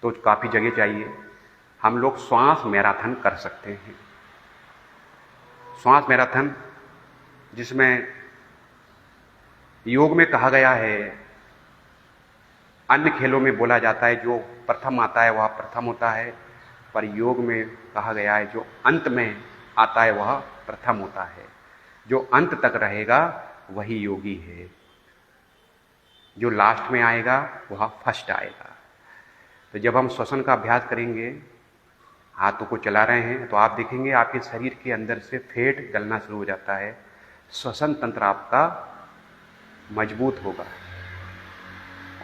[SPEAKER 1] तो काफी जगह चाहिए, हम लोग श्वास मैराथन कर सकते हैं। श्वास मैराथन जिसमें योग में कहा गया है, अन्य खेलों में बोला जाता है जो प्रथम आता है वह प्रथम होता है, पर योग में कहा गया है जो अंत में आता है वह प्रथम होता है। जो अंत तक रहेगा वही योगी है, जो लास्ट में आएगा वह फर्स्ट आएगा। तो जब हम श्वसन का अभ्यास करेंगे, हाथों को चला रहे हैं, तो आप देखेंगे आपके शरीर के अंदर से फैट गलना शुरू हो जाता है, श्वसन तंत्र आपका मजबूत होगा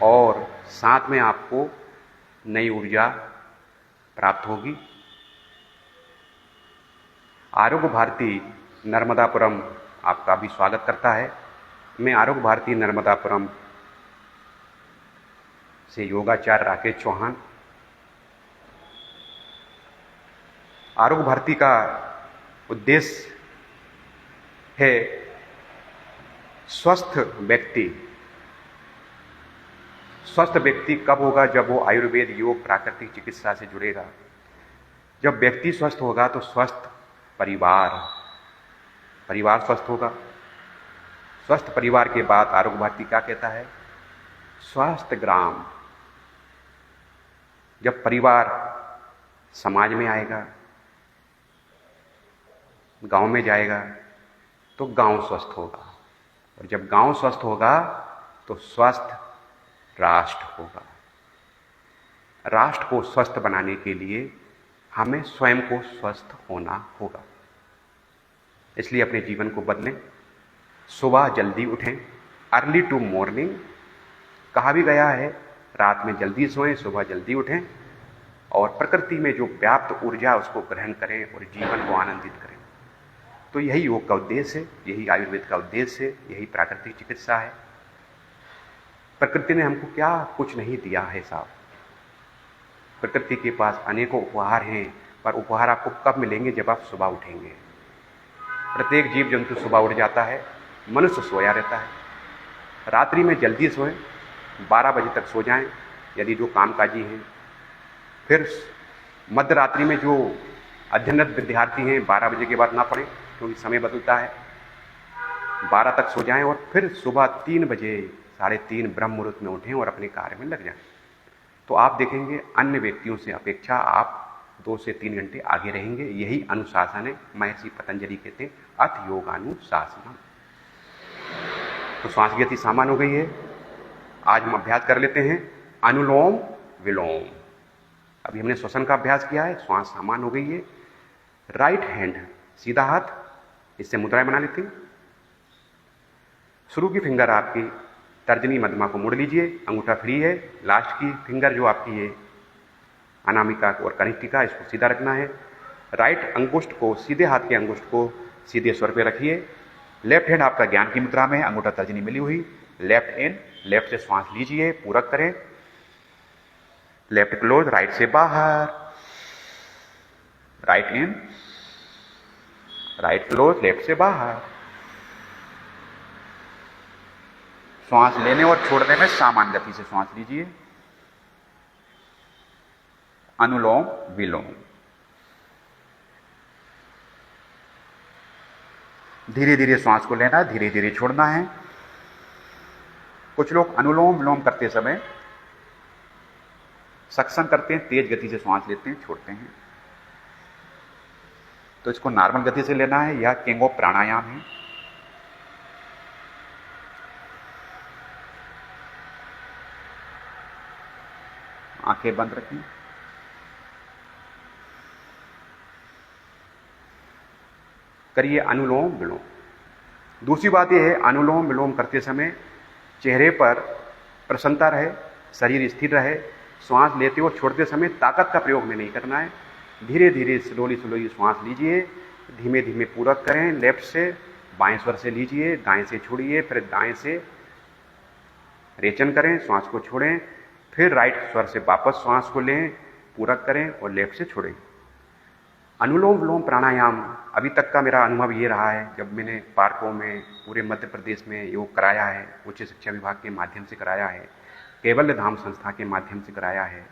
[SPEAKER 1] और साथ में आपको नई ऊर्जा प्राप्त होगी। आरोग्य भारती नर्मदापुरम आपका भी स्वागत करता है। मैं आरोग्य भारती नर्मदापुरम से योगाचार्य राकेश चौहान। आरोग्य भारती का उद्देश्य है स्वस्थ व्यक्ति। स्वस्थ व्यक्ति कब होगा? जब वो आयुर्वेद, योग, प्राकृतिक चिकित्सा से जुड़ेगा। जब व्यक्ति स्वस्थ होगा तो स्वस्थ परिवार स्वस्थ होगा। स्वस्थ परिवार के बाद आरोग्य भारती क्या कहता है? स्वस्थ ग्राम। जब परिवार समाज में आएगा, गांव में जाएगा, तो गांव स्वस्थ होगा, और जब गांव स्वस्थ होगा तो स्वस्थ राष्ट्र होगा। राष्ट्र को स्वस्थ बनाने के लिए हमें स्वयं को स्वस्थ होना होगा। इसलिए अपने जीवन को बदलें। सुबह जल्दी उठें, अर्ली टू मॉर्निंग। कहा भी गया है रात में जल्दी सोएं, सुबह जल्दी उठें और प्रकृति में जो व्याप्त ऊर्जा उसको ग्रहण करें और जीवन को आनंदित करें। तो यही योग का उद्देश्य है, यही आयुर्वेद का उद्देश्य है, यही प्राकृतिक चिकित्सा है। प्रकृति ने हमको क्या कुछ नहीं दिया है साहब। प्रकृति के पास अनेकों उपहार हैं, पर उपहार आपको कब मिलेंगे? जब आप सुबह उठेंगे। प्रत्येक जीव जंतु सुबह उठ जाता है, मनुष्य सोया रहता है। रात्रि में जल्दी सोएं, 12 बजे तक सो जाएं यदि जो कामकाजी हैं। फिर मध्य रात्रि में जो अध्ययनरत विद्यार्थी हैं 12 बजे के बाद ना पढ़ें, क्योंकि समय बदलता है। 12 तक सो जाएं और फिर सुबह 3 बजे 3:30 ब्रह्म मुहूर्त में उठें और अपने कार्य में लग जाएं। तो आप देखेंगे अन्य व्यक्तियों से अपेक्षा आप 2 से 3 घंटे आगे रहेंगे। यही अनुशासन है। महर्षि पतंजलि कहते हैं अथ योगानुशासनम। तो श्वास की गति सामान्य हो गई है। आज हम अभ्यास कर लेते हैं अनुलोम विलोम। अभी हमने श्वसन का अभ्यास किया है, श्वास सामान्य हो गई है। राइट हैंड, सीधा हाथ, इससे मुद्राएं बना लेते हैं। शुरू की फिंगर आपकी तर्जनी मध्यमा को मोड़ लीजिए, अंगूठा फ्री है। लास्ट की फिंगर जो आपकी है अनामिका और कनिष्ठिका, इसको सीधा रखना है। राइट अंगुष्ठ को, सीधे हाथ के अंगुष्ठ को सीधे स्वर पे रखिए। लेफ्ट हैंड आपका ज्ञान की मुद्रा में, अंगूठा तर्जनी मिली हुई। लेफ्ट इन, लेफ्ट से श्वास लीजिए, पूरक करें। लेफ्ट क्लोज, राइट से बाहर, राइट इन, राइट क्लोज, लेफ्ट से बाहर। श्वास लेने और छोड़ने में सामान्य गति से श्वास लीजिए। अनुलोम विलोम। धीरे धीरे श्वास को लेना है, धीरे धीरे छोड़ना है। कुछ लोग अनुलोम विलोम करते समय सक्शन करते हैं, तेज गति से श्वास लेते हैं, छोड़ते हैं। तो इसको नॉर्मल गति से लेना है। यह किंग ऑफ प्राणायाम है। आंखें बंद रखें। करिए अनुलोम विलोम। दूसरी बात यह है, अनुलोम विलोम करते समय चेहरे पर प्रसन्नता रहे, शरीर स्थिर रहे। श्वास लेते और छोड़ते समय ताकत का प्रयोग में नहीं करना है। धीरे धीरे स्लोली स्लोली श्वास लीजिए, धीमे धीमे पूरक करें। लेफ्ट से बाएं स्वर से लीजिए, दाएं से छोड़िए, फिर दाएं से रेचन करें, श्वास को छोड़ें, फिर राइट स्वर से वापस श्वास को लें, पूरक करें और लेफ्ट से छोड़ें। अनुलोम विलोम प्राणायाम अभी तक का मेरा अनुभव ये रहा है, जब मैंने पार्कों में पूरे मध्य प्रदेश में योग कराया है, उच्च शिक्षा विभाग के माध्यम से कराया है, कैवल्य धाम संस्था के माध्यम से कराया है,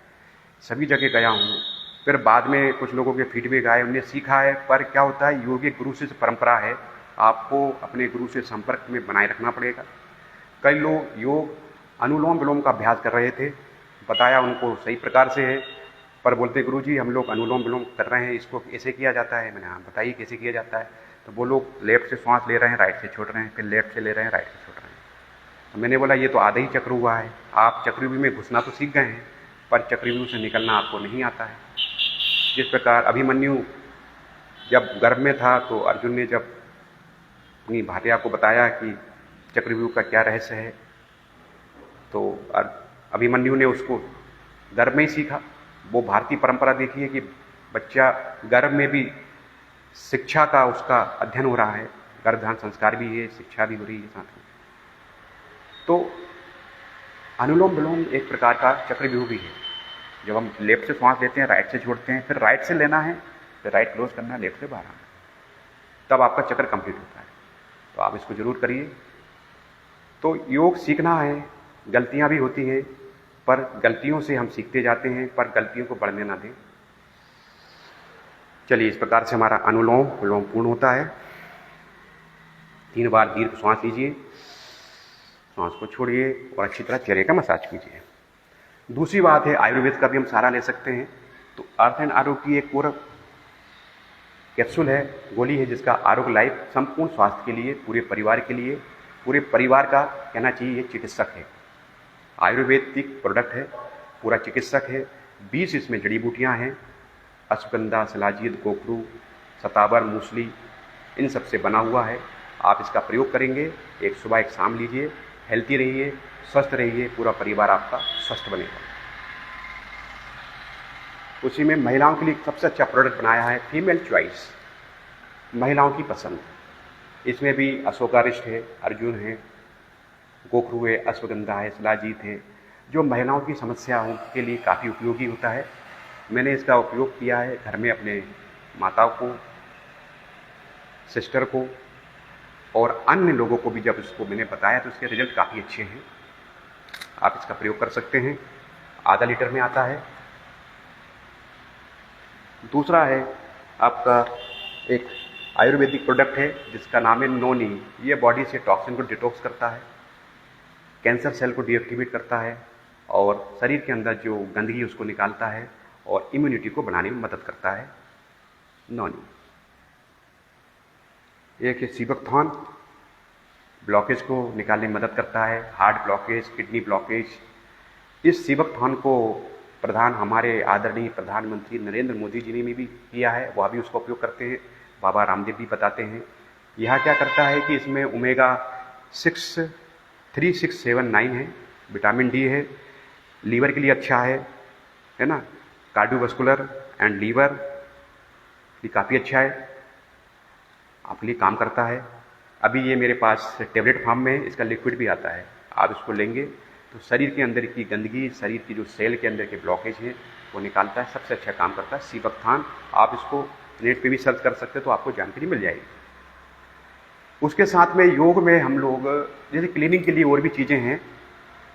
[SPEAKER 1] सभी जगह गया हूँ। फिर बाद में कुछ लोगों के फीडबैक आए, उन्हें सीखा है। पर क्या होता है, योग एक गुरु से परंपरा है, आपको अपने गुरु से संपर्क में बनाए रखना पड़ेगा। कई लोग योग अनुलोम विलोम का अभ्यास कर रहे थे, बताया उनको सही प्रकार से है, पर बोलते गुरुजी हम लोग अनुलोम विलोम कर रहे हैं, इसको ऐसे किया जाता है। मैंने हाँ बताइए कैसे किया जाता है। तो वो लोग लेफ्ट से श्वास ले रहे हैं, राइट से छोड़ रहे हैं, फिर लेफ्ट से ले रहे हैं, राइट से छोड़ रहे हैं। तो मैंने बोला ये तो आधा ही चक्र हुआ है, आप चक्रव्यूह में घुसना तो सीख गए हैं, पर चक्रव्यूह से निकलना आपको नहीं आता है। जिस प्रकार अभिमन्यु जब गर्भ में था, तो अर्जुन ने जब अपनी भार्या को बताया कि चक्रव्यूह का क्या रहस्य है, तो अभिमन्यु ने उसको गर्भ में ही सीखा। वो भारतीय परंपरा देखिए कि बच्चा गर्भ में भी शिक्षा का उसका अध्ययन हो रहा है, गर्भधारण संस्कार भी है, शिक्षा भी हो रही है साथ में। तो अनुलोम विलोम एक प्रकार का चक्रव्यूह भी है। जब हम लेफ्ट से श्वास लेते हैं, राइट से छोड़ते हैं, फिर राइट से लेना है, फिर राइट क्लोज करना है, लेफ्ट से बाहर आना है, तब आपका चक्र कंप्लीट होता है। तो आप इसको जरूर करिए। तो योग सीखना है, गलतियां भी होती हैं, पर गलतियों से हम सीखते जाते हैं, पर गलतियों को बढ़ने ना दें। चलिए, इस प्रकार से हमारा अनुलोम विलोम पूर्ण होता है। 3 बार दीर्घ श्वास लीजिए, श्वास को छोड़िए और अच्छी तरह चेहरे का मसाज कीजिए। दूसरी बात है, आयुर्वेद का भी हम सहारा ले सकते हैं। तो अर्थ एंड आरोग्य की एक पूरा कैप्सूल है, गोली है, जिसका आरोग्य लाइफ संपूर्ण स्वास्थ्य के लिए, पूरे परिवार के लिए, पूरे परिवार का कहना चाहिए ये चिकित्सक है। आयुर्वेदिक प्रोडक्ट है, पूरा चिकित्सक है। 20 इसमें जड़ी बूटियां हैं, अश्वगंधा, शिलाजीत, गोखरू, शतावर, मूसली, इन सब से बना हुआ है। आप इसका प्रयोग करेंगे, एक सुबह एक शाम लीजिए, हेल्थी रहिए, स्वस्थ रहिए, पूरा परिवार आपका स्वस्थ बनेगा। उसी में महिलाओं के लिए सबसे अच्छा प्रोडक्ट बनाया है, फीमेल चॉइस, महिलाओं की पसंद। इसमें भी अशोकारिष्ट है, अर्जुन है, गोखरू है, अश्वगंधा है, शिलाजीत है, जो महिलाओं की समस्याओं के लिए काफ़ी उपयोगी होता है। मैंने इसका उपयोग किया है घर में अपने माताओं को, सिस्टर को और अन्य लोगों को भी। जब इसको मैंने बताया तो इसके रिजल्ट काफ़ी अच्छे हैं। आप इसका प्रयोग कर सकते हैं। आधा लीटर में आता है। दूसरा है आपका एक आयुर्वेदिक प्रोडक्ट है जिसका नाम है नोनी। ये बॉडी से टॉक्सिन को डिटॉक्स करता है, कैंसर सेल को डीएक्टिवेट करता है और शरीर के अंदर जो गंदगी उसको निकालता है और इम्यूनिटी को बढ़ाने में मदद करता है नोनी। एक है सीबकथॉर्न, ब्लॉकेज को निकालने में मदद करता है, हार्ट ब्लॉकेज, किडनी ब्लॉकेज। इस सीबकथॉर्न को हमारे आदरणीय प्रधानमंत्री नरेंद्र मोदी जी ने भी किया है, वह भी उसका उपयोग करते हैं। बाबा रामदेव भी बताते हैं। यह क्या करता है कि इसमें ओमेगा 6, 3, 6, 7, 9 है, विटामिन डी है, लीवर के लिए अच्छा है ना, कार्डियोवास्कुलर एंड लीवर भी काफ़ी अच्छा है, आपके लिए काम करता है। अभी ये मेरे पास टेबलेट फॉर्म में इसका लिक्विड भी आता है। आप इसको लेंगे तो शरीर के अंदर की गंदगी, शरीर की जो सेल के अंदर के ब्लॉकेज है वो निकालता है, सबसे अच्छा काम करता है सीबकथॉर्न। आप इसको नेट पे भी सर्च कर सकते हो तो आपको जानकारी मिल जाएगी। उसके साथ में योग में हम लोग जैसे क्लीनिंग के लिए और भी चीज़ें हैं,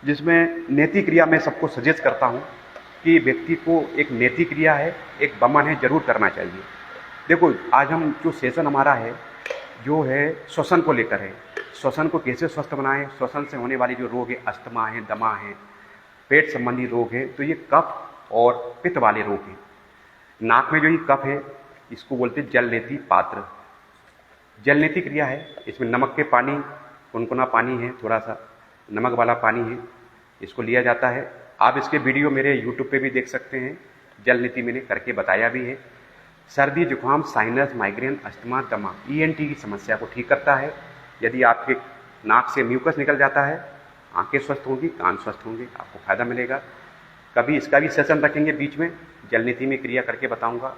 [SPEAKER 1] जिसमें नेति क्रिया में सबको सजेस्ट करता हूँ कि व्यक्ति को एक नेति क्रिया है, एक वमन है, जरूर करना चाहिए। देखो, आज हम जो सेशन हमारा है जो है श्वसन को लेकर है। श्वसन को कैसे स्वस्थ बनाएं, श्वसन से होने वाली जो रोग है, अस्थमा है, दमा है, पेट संबंधी रोग है, तो ये कफ और पित्त वाले रोग हैं। नाक में जो ये कफ है इसको बोलते हैं जलनेति पात्र। जलनेति क्रिया है, इसमें नमक के पानी, गुनगुना पानी है, थोड़ा सा नमक वाला पानी है, इसको लिया जाता है। आप इसके वीडियो मेरे यूट्यूब पे भी देख सकते हैं, जलनेति मैंने करके बताया भी है। सर्दी जुकाम साइनस माइग्रेन अस्थमा दमा ENT की समस्या को ठीक करता है। यदि आपके नाक से म्यूकस निकल जाता है, आंखें स्वस्थ होंगी, कान स्वस्थ होंगे, आपको फायदा मिलेगा। कभी इसका भी सेशन रखेंगे बीच में, जलनेति में क्रिया करके बताऊंगा।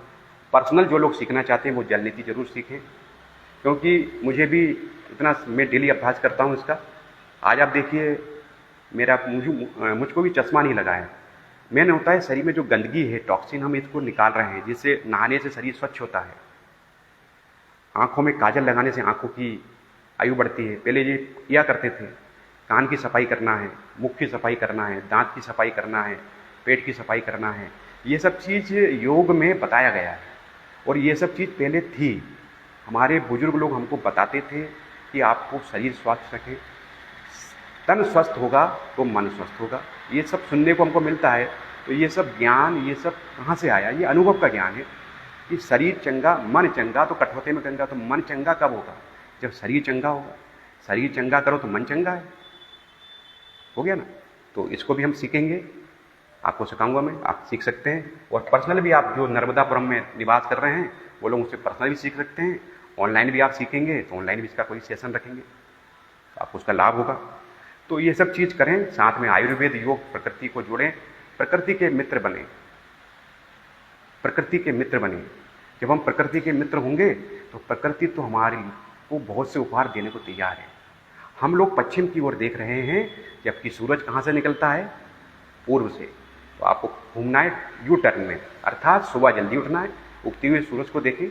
[SPEAKER 1] पर्सनल जो लोग सीखना चाहते हैं वो जलनेति जरूर सीखें, क्योंकि मुझे भी इतना, मैं डेली अभ्यास करता हूँ इसका। आज आप देखिए मुझको भी चश्मा नहीं लगा है। मेन होता है शरीर में जो गंदगी है, टॉक्सिन, हम इसको निकाल रहे हैं, जिससे नहाने से शरीर स्वच्छ होता है। आंखों में काजल लगाने से आंखों की आयु बढ़ती है। पहले ये किया करते थे, कान की सफाई करना है, मुख की सफाई करना है, दांत की सफाई करना है, पेट की सफाई करना है, ये सब चीज़ योग में बताया गया है। और ये सब चीज़ पहले थी, हमारे बुजुर्ग लोग हमको बताते थे कि आपको शरीर स्वस्थ रखें, तन स्वस्थ होगा तो मन स्वस्थ होगा। ये सब सुनने को हमको मिलता है। तो ये सब ज्ञान, ये सब कहाँ से आया? ये अनुभव का ज्ञान है कि शरीर चंगा मन चंगा तो कठौते में गंगा। तो मन चंगा कब होगा? जब शरीर चंगा होगा। शरीर चंगा करो तो मन चंगा है, हो गया ना। तो इसको भी हम सीखेंगे, आपको सिखाऊंगा मैं, आप सीख सकते हैं। और पर्सनल भी आप जो नर्मदापुरम में निवास कर रहे हैं वो लोग उससे पर्सनल भी सीख सकते हैं। ऑनलाइन भी आप सीखेंगे तो ऑनलाइन भी इसका कोई सेशन रखेंगे, आपको उसका लाभ होगा। तो ये सब चीज़ करें, साथ में आयुर्वेद योग, प्रकृति को जोड़ें, प्रकृति के मित्र बने, प्रकृति के मित्र बने। जब हम प्रकृति के मित्र होंगे तो प्रकृति तो हमारी को बहुत से उपहार देने को तैयार है। हम लोग पश्चिम की ओर देख रहे हैं, जबकि सूरज कहाँ से निकलता है? पूर्व से। तो आपको घूमना है यू टर्न में, अर्थात सुबह जल्दी उठना है, उगते हुए सूरज को देखें,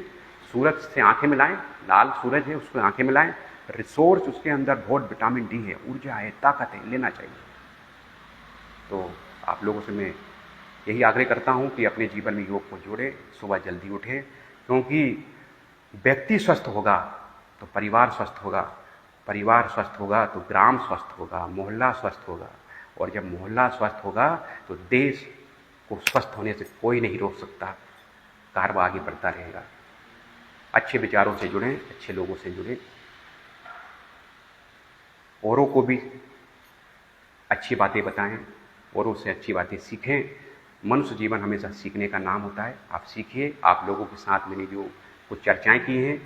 [SPEAKER 1] सूरज से आंखें मिलाएं, लाल सूरज है उसको आंखें मिलाएं। रिसोर्स उसके अंदर बहुत विटामिन डी है, ऊर्जा है, ताकत है, लेना चाहिए। तो आप लोगों से मैं यही आग्रह करता हूं कि अपने जीवन में योग को जोड़ें, सुबह जल्दी उठें, क्योंकि व्यक्ति स्वस्थ होगा तो परिवार स्वस्थ होगा, परिवार स्वस्थ होगा तो ग्राम स्वस्थ होगा, मोहल्ला स्वस्थ होगा, और जब मोहल्ला स्वस्थ होगा तो देश को स्वस्थ होने से कोई नहीं रोक सकता, कारवा आगे बढ़ता रहेगा। अच्छे विचारों से जुड़ें, अच्छे लोगों से जुड़ें, औरों को भी अच्छी बातें बताएं, औरों से अच्छी बातें सीखें। मनुष्य जीवन हमेशा सीखने का नाम होता है। आप सीखिए। आप लोगों के साथ मैंने जो कुछ चर्चाएं की हैं,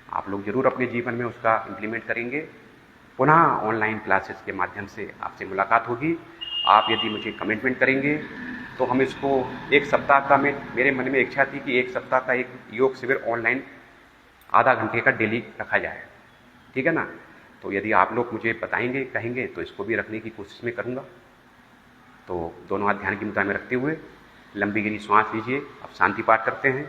[SPEAKER 1] आप लोग जरूर अपने जीवन में उसका इम्प्लीमेंट करेंगे। पुनः ऑनलाइन क्लासेस के माध्यम से आपसे मुलाकात होगी। आप यदि मुझे कमिटमेंट करेंगे तो हम इसको एक सप्ताह का, मेरे मन में इच्छा थी कि एक सप्ताह का एक योग शिविर ऑनलाइन आधा घंटे का डेली रखा जाए, ठीक है ना। तो यदि आप लोग मुझे बताएंगे, कहेंगे, तो इसको भी रखने की कोशिश में करूँगा। तो दोनों हाथ ध्यान की मुद्रा में रखते हुए लंबी गहरी सांस लीजिए। अब शांति पाठ करते हैं।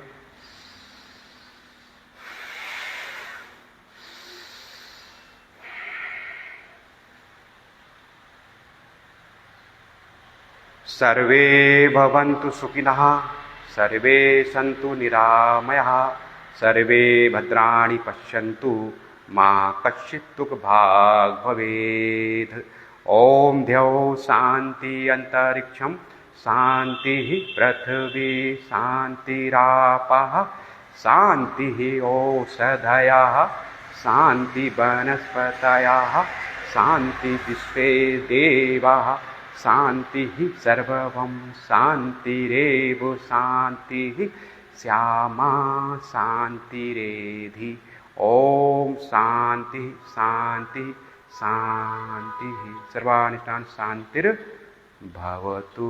[SPEAKER 1] सर्वे भवन्तु सुखिनः, सर्वे सन्तु निरामयाः, सर्वे भद्राणि पश्यन्तु, मा कश्चित् दुःखभाग् भवेत्। ओम द्यौ शांति अंतरिक्षम शांति पृथ्वी शांतिरापः शांति ओषधयः शांति वनस्पतयः शांति विश्वे देवाः शांति सर्वं शांतिरेव शांति श्यामा शांतिरेधि। ओम शांति शांति शांति। सर्वानिष्टान शांतिर भवतु।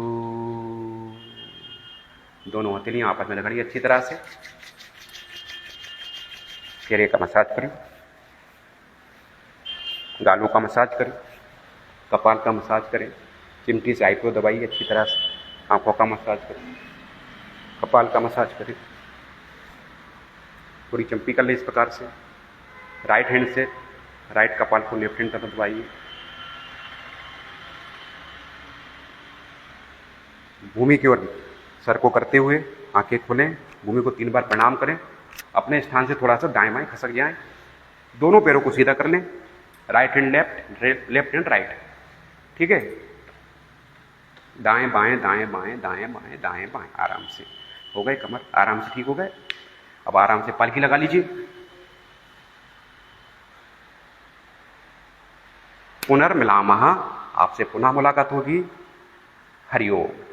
[SPEAKER 1] दोनों हथेलियां आपस में रगड़िए अच्छी तरह से। चेहरे का मसाज करें, गालों का मसाज करें, कपाल का मसाज करें, चिमटी से आईब्रो दबाइए अच्छी तरह से, आंखों का मसाज करें, कपाल का मसाज करें, पूरी चंपी कर ले इस प्रकार से। राइट हैंड से राइट कपाल को लेफ्ट हैंड तरफ दबाइए। भूमि की ओर सर को करते हुए आंखें खोलें, भूमि को 3 बार प्रणाम करें, अपने स्थान से थोड़ा सा दाएं बाएं खसक जाएं, दोनों पैरों को सीधा कर लें, right hand left, left hand right, ठीक है। दाएं बाएं दाएं बाएं दाएं बाएं दाएं बाएं, आराम से हो गए, कमर आराम से ठीक हो गए। अब आराम से पालकी लगा लीजिए। पुनर्मिलामः, आपसे पुनः मुलाकात होगी। हरिओम।